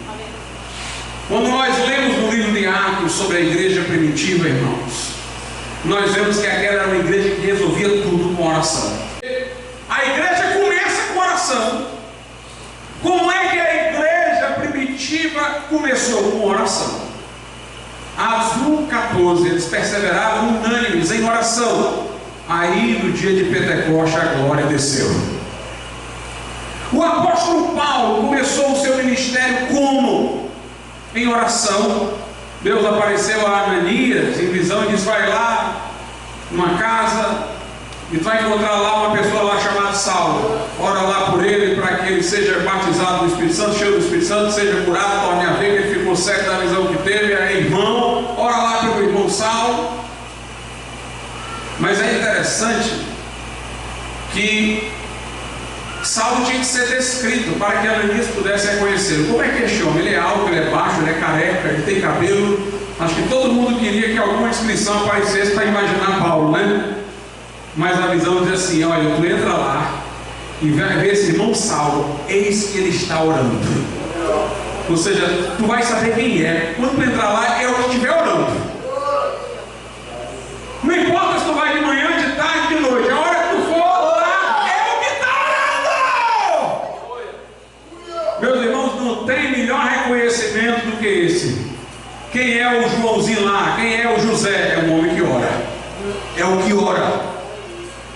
Quando nós lemos no livro de Atos sobre a igreja primitiva, irmãos, nós vemos que aquela era uma igreja que resolvia tudo com oração. A igreja começa com oração. Como é que a igreja primitiva começou? Com oração. Atos 1,14, eles perseveravam unânimes em oração. Aí no dia de Pentecostes a glória desceu. O apóstolo Paulo começou o seu ministério como? Em oração. Deus apareceu a Ananias em visão e disse: vai lá numa casa e vai encontrar lá uma pessoa lá chamada Saulo. Ora lá por ele para que ele seja batizado no Espírito Santo, cheio do Espírito Santo, seja curado, torne a ver que ele ficou cego da visão que teve, é irmão. Ora lá pelo irmão Saulo. Mas é interessante que Saulo tinha que ser descrito para que Ananias pudesse reconhecê-lo. Como é que é este homem? Ele é alto, ele é baixo, ele é careca, ele tem cabelo. Acho que todo mundo queria que alguma descrição aparecesse para imaginar Paulo, né? Mas a visão diz assim: olha, tu entra lá e vai ver esse irmão Saulo, eis que ele está orando. Ou seja, tu vai saber quem é. Quando tu entrar lá, é o que estiver orando. Não importa se tu vai de manhã, de tarde, de noite, a hora que tu for lá, é o que está orando. Meus irmãos, não tem melhor reconhecimento do que esse. Quem é o Joãozinho lá? Quem é o José? É um homem que ora. É o que ora.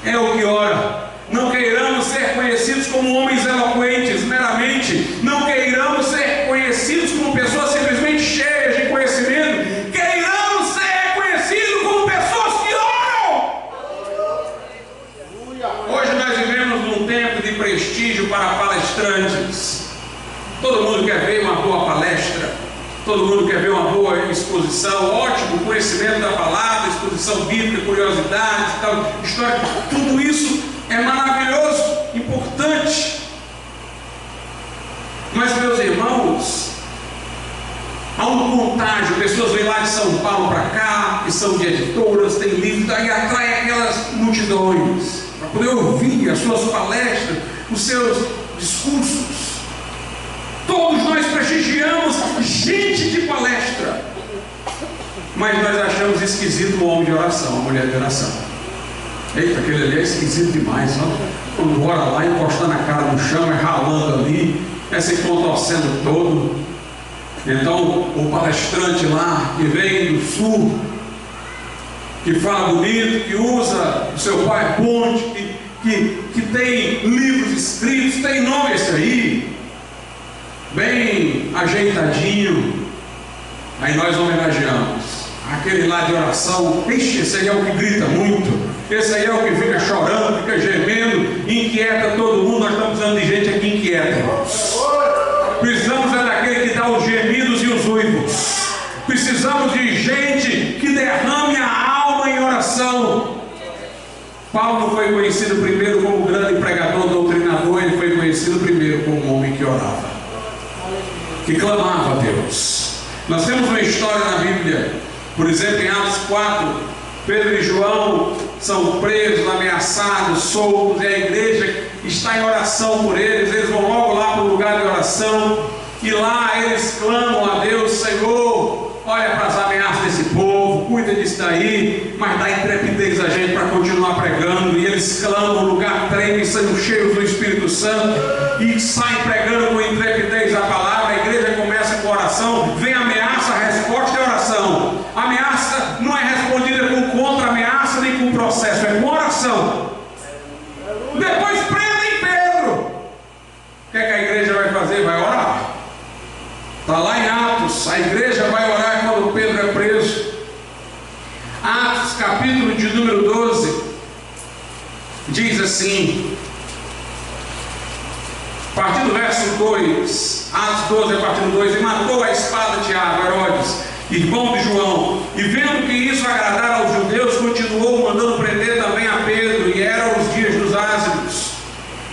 É o que ora. Não queiramos ser conhecidos como homens eloquentes meramente. Não queiramos ser conhecidos como pessoas simplesmente cheias de conhecimento. Queiramos ser conhecidos como pessoas que oram. Hoje nós vivemos num tempo de prestígio para palestrantes. Todo mundo quer ver uma boa palestra. Todo mundo quer ver uma boa exposição, ótimo conhecimento da palavra, exposição bíblica, curiosidades e tal, história. Tudo isso é maravilhoso, importante. Mas, meus irmãos, há um contágio. Pessoas vêm lá de São Paulo para cá, que são de editoras, têm livros, e atrai aquelas multidões para poder ouvir as suas palestras, os seus discursos. Todos nós prestigiamos gente de palestra, mas nós achamos esquisito o homem de oração, a mulher de oração. Eita, aquele ali é esquisito demais, ó. Quando ora lá, encostando a cara no chão, ralando ali, se contorcendo todo. Então, o palestrante lá, que vem do sul, que fala bonito, que usa o seu PowerPoint, que tem livros escritos, tem nome esse aí, bem ajeitadinho. Aí nós homenageamos aquele lá de oração. Ixi, esse aí é o que grita muito, esse aí é o que fica chorando, fica gemendo, inquieto. aquieta todo mundo, nós estamos precisando de gente aqui inquieta, irmãos. Precisamos daquele que dá os gemidos e os uivos. Precisamos de gente que derrame a alma em oração. Paulo foi conhecido primeiro como grande pregador, doutrinador. Ele foi conhecido primeiro como um homem que orava, que clamava a Deus. Nós temos uma história na Bíblia, por exemplo, em Atos 4, Pedro e João são presos, ameaçados, soltos, e a igreja está em oração por eles. Eles vão logo lá para o lugar de oração, e lá eles clamam a Deus: Senhor, olha para as ameaças desse povo, cuida disso daí, mas dá intrepidez a gente para continuar pregando. E eles clamam, o lugar treme, são cheios do Espírito Santo, e saem pregando com intrepidez a palavra. A igreja começa com oração, vem a ameaça, a resposta é oração. A ameaça não é respondida com contra-ameaça nem com processo, é com oração. Depois prendem Pedro. O que é que a igreja vai fazer? Vai orar. Está lá em Atos, a igreja vai orar quando Pedro é preso. Atos, capítulo de número 12, diz assim, a partir do verso 2, Atos 12, a partir do 2: e matou a espada Tiago, Herodes, irmão de João, e vendo que isso agradara aos judeus, continuou mandando prender também a Pedro, e eram os dias dos ázidos.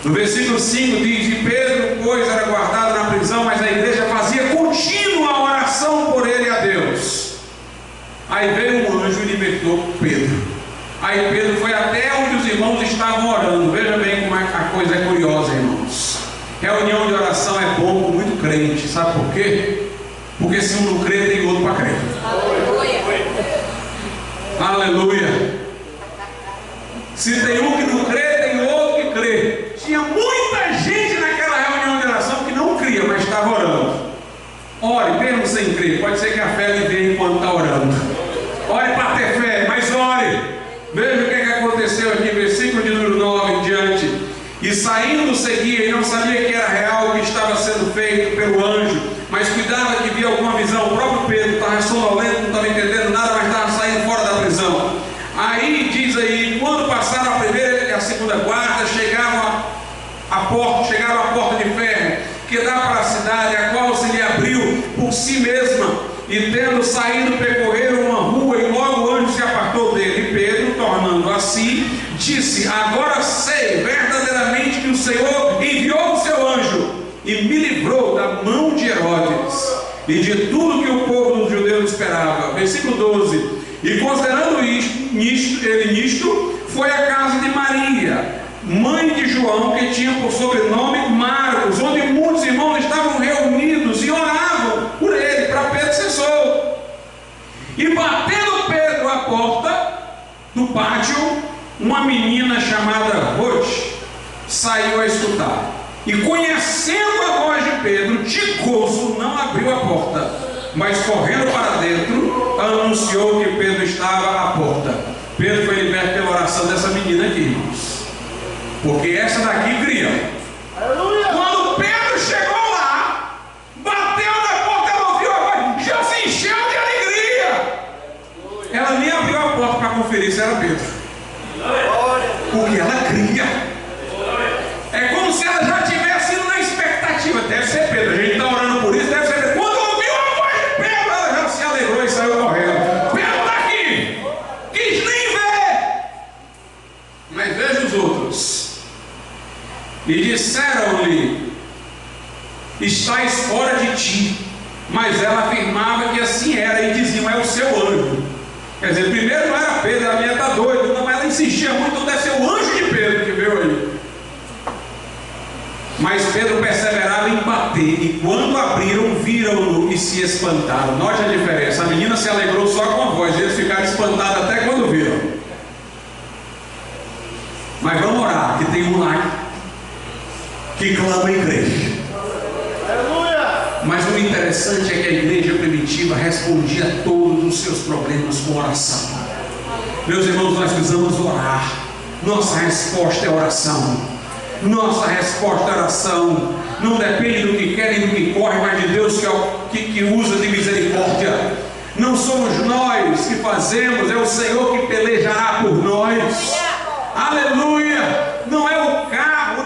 No versículo 5 diz: e Pedro, pois, era guardado na prisão, mas a igreja fazia contínua oração por ele a Deus. Aí veio um anjo e libertou Pedro. Aí Pedro foi até onde os irmãos estavam orando. Veja bem como a coisa é curiosa, irmãos. Reunião de oração é bom com muito crente. Sabe por quê? Porque se um não crê, tem outro para crer. Aleluia. Aleluia. Se tem um que não crê, tem outro que crê. Tinha muita gente naquela reunião de oração que não cria, mas estava orando. Ore, mesmo sem crer. Pode ser que a fé lhe venha enquanto está orando. Ore para ter fé, mas ore. Veja o que aconteceu aqui, versículo de número 9 em diante. E saindo seguia, e não sabia que era real o que estava sendo feito pelo anjo, mas cuidava que via alguma visão. O próprio Pedro estava sonolento, não estava entendendo nada, mas estava saindo fora da prisão. Aí diz aí, quando passaram a primeira e a segunda guarda, chegaram à porta de ferro que dá para a cidade, a qual se lhe abriu por si mesma, e tendo saído percorreram uma rua, e logo o anjo se apartou dele. E Pedro, tornando a si, disse: agora sei verdadeiramente que o Senhor enviou o seu anjo e me livrou da mão de Herodes e de tudo que o povo dos judeus esperava. Versículo 12: e considerando ele nisto, foi à casa de Maria, mãe de João, que tinha por sobrenome Marcos, onde muitos irmãos estavam reunidos e oravam por ele, para Pedro ser solto. E batendo Pedro à porta do pátio, uma menina chamada Rode saiu a escutar, e conhecendo a voz de Pedro, de gozo não abriu a porta, mas correndo para dentro, anunciou que Pedro estava à porta. Pedro foi liberto pela oração dessa menina aqui, irmãos, porque essa daqui cria. Aleluia. Quando Pedro chegou lá, bateu na porta, ela ouviu a voz, já se encheu de alegria. Ela nem abriu a porta para conferir se era Pedro, porque ela cria. É como se ela já tivesse ido na expectativa. Deve ser Pedro, a gente está orando por isso, deve ser Pedro. Quando ouviu a voz de Pedro, ela já se alegrou e saiu correndo. Pedro está aqui, quis nem ver. Mas veja os outros. E disseram-lhe: estás fora de ti. Mas ela afirmava que assim era, e diziam: é o seu anjo. Quer dizer, primeiro não era Pedro, a minha está doida, mas ela insistia muito, então deve ser o anjo de Pedro que veio aí. Mas Pedro perseverava em bater, e quando abriram, viram-no e se espantaram. Note a diferença, a menina se alegrou só com a voz, eles ficaram espantados até quando viram. Mas vamos orar, que tem um lá que clama em igreja. Mas o interessante é que a igreja primitiva respondia a todos os seus problemas com oração. Meus irmãos, nós precisamos orar. Nossa resposta é oração. Nossa resposta é oração. Não depende do que quer nem do que corre, mas de Deus que usa de misericórdia. Não somos nós que fazemos, é o Senhor que pelejará por nós. Aleluia! Não é o carro,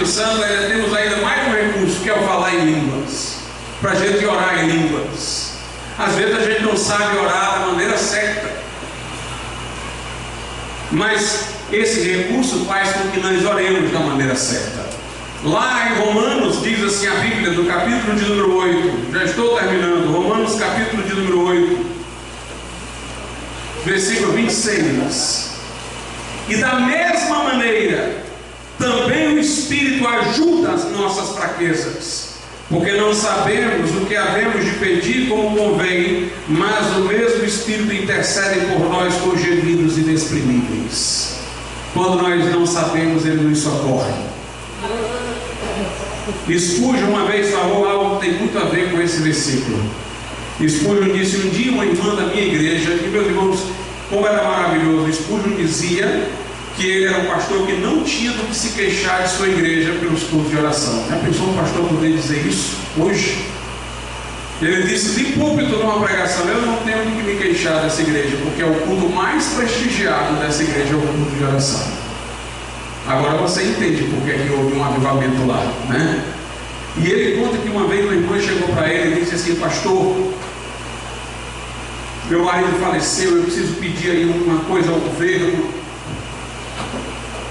Santo, temos ainda mais um recurso, que é o falar em línguas, para a gente orar em línguas. Às vezes a gente não sabe orar da maneira certa, mas esse recurso faz com que nós oremos da maneira certa. Lá em Romanos, diz assim a Bíblia, no capítulo de número 8, já estou terminando, Romanos capítulo de número 8, versículo 26. E da mesma maneira, também o Espírito ajuda as nossas fraquezas, porque não sabemos o que havemos de pedir como convém, mas o mesmo Espírito intercede por nós com gemidos inexprimíveis. Quando nós não sabemos, Ele nos socorre. Spurgeon uma vez falou algo que tem muito a ver com esse versículo. Spurgeon disse: um dia uma irmã da minha igreja, e meus irmãos, como era maravilhoso, Spurgeon dizia que ele era um pastor que não tinha do que se queixar de sua igreja pelos cultos de oração. Já pensou um pastor poder dizer isso hoje? Ele disse de púlpito numa pregação: eu não tenho do que me queixar dessa igreja, porque é o culto mais prestigiado dessa igreja, é o culto de oração. Agora você entende porque que houve um avivamento lá, né? E ele conta que uma vez uma irmã chegou para ele e disse assim: pastor, meu marido faleceu, eu preciso pedir aí uma coisa ao governo.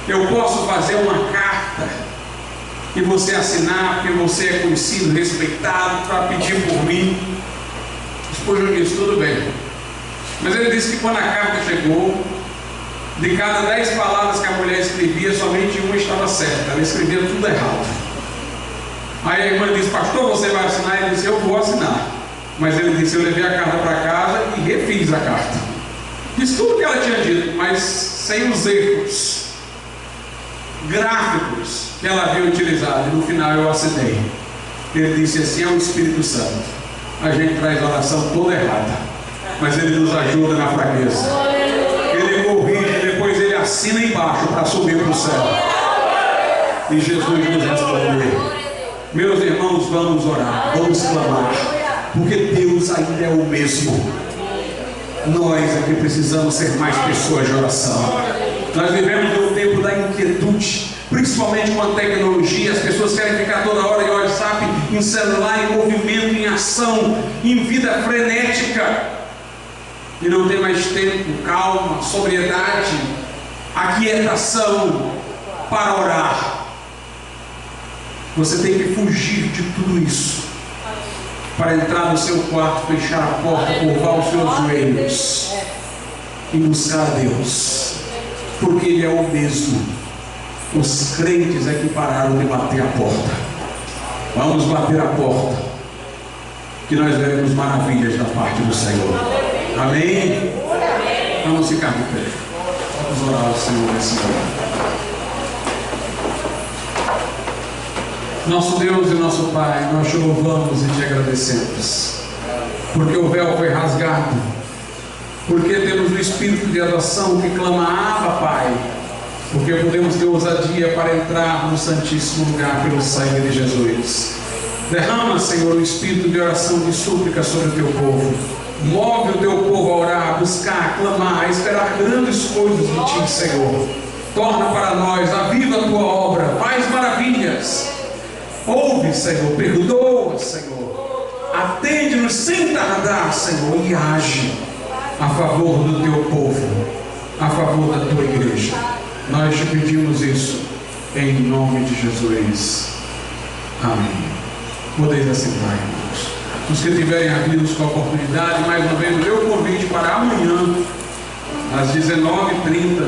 Eu posso fazer uma carta e você assinar, porque você é conhecido, respeitado, para pedir por mim? Depois eu disse: tudo bem. Mas ele disse que quando a carta chegou, de cada 10 palavras que a mulher escrevia, somente uma estava certa, ela escrevia tudo errado. Aí a irmã disse: pastor, você vai assinar? Ele disse: eu vou assinar. Mas ele disse: eu levei a carta para casa e refiz a carta. Disse tudo que ela tinha dito, mas sem os erros gráficos que ela havia utilizado. E no final eu assinei. Ele disse assim: é o Espírito Santo. A gente traz a oração toda errada, mas Ele nos ajuda na fraqueza. Ele corrige, depois Ele assina embaixo para subir para o céu. E Jesus nos respondeu. Meus irmãos, vamos orar, vamos clamar, porque Deus ainda é o mesmo. Nós é que precisamos ser mais pessoas de oração. Nós vivemos no tempo da inquietude, principalmente com a tecnologia. As pessoas querem ficar toda hora em WhatsApp, em celular, em movimento, em ação, em vida frenética, e não tem mais tempo, calma, sobriedade, aquietação para orar. Você tem que fugir de tudo isso para entrar no seu quarto, fechar a porta, curvar os seus joelhos e buscar a Deus, porque Ele é o mesmo. Os crentes é que pararam de bater a porta. Vamos bater a porta, que nós veremos maravilhas da parte do Senhor. Amém? Vamos ficar de pé. Vamos orar ao Senhor nesse momento. Nosso Deus e nosso Pai, nós te louvamos e te agradecemos, porque o véu foi rasgado, porque temos o Espírito de adoção que clama: Abba, Pai, porque podemos ter ousadia para entrar no Santíssimo Lugar pelo sangue de Jesus. Derrama, Senhor, o Espírito de oração, de súplica sobre o teu povo. Move o teu povo a orar, a buscar, a clamar, a esperar grandes coisas de ti, Senhor. Torna para nós, aviva a tua obra, faz maravilhas. Ouve, Senhor, perdoa, Senhor, atende-nos sem tardar, Senhor, e age a favor do teu povo, a favor da tua igreja. Nós te pedimos isso em nome de Jesus. Amém. Podeis assentar, irmãos. Os que tiverem amigos com a oportunidade, mais uma vez o meu convite para amanhã às 19h30,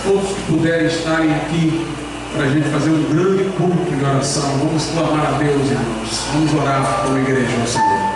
todos que puderem estarem aqui, para a gente fazer um grande culto de oração. Vamos clamar a Deus, irmãos. Vamos orar como igreja ao Senhor.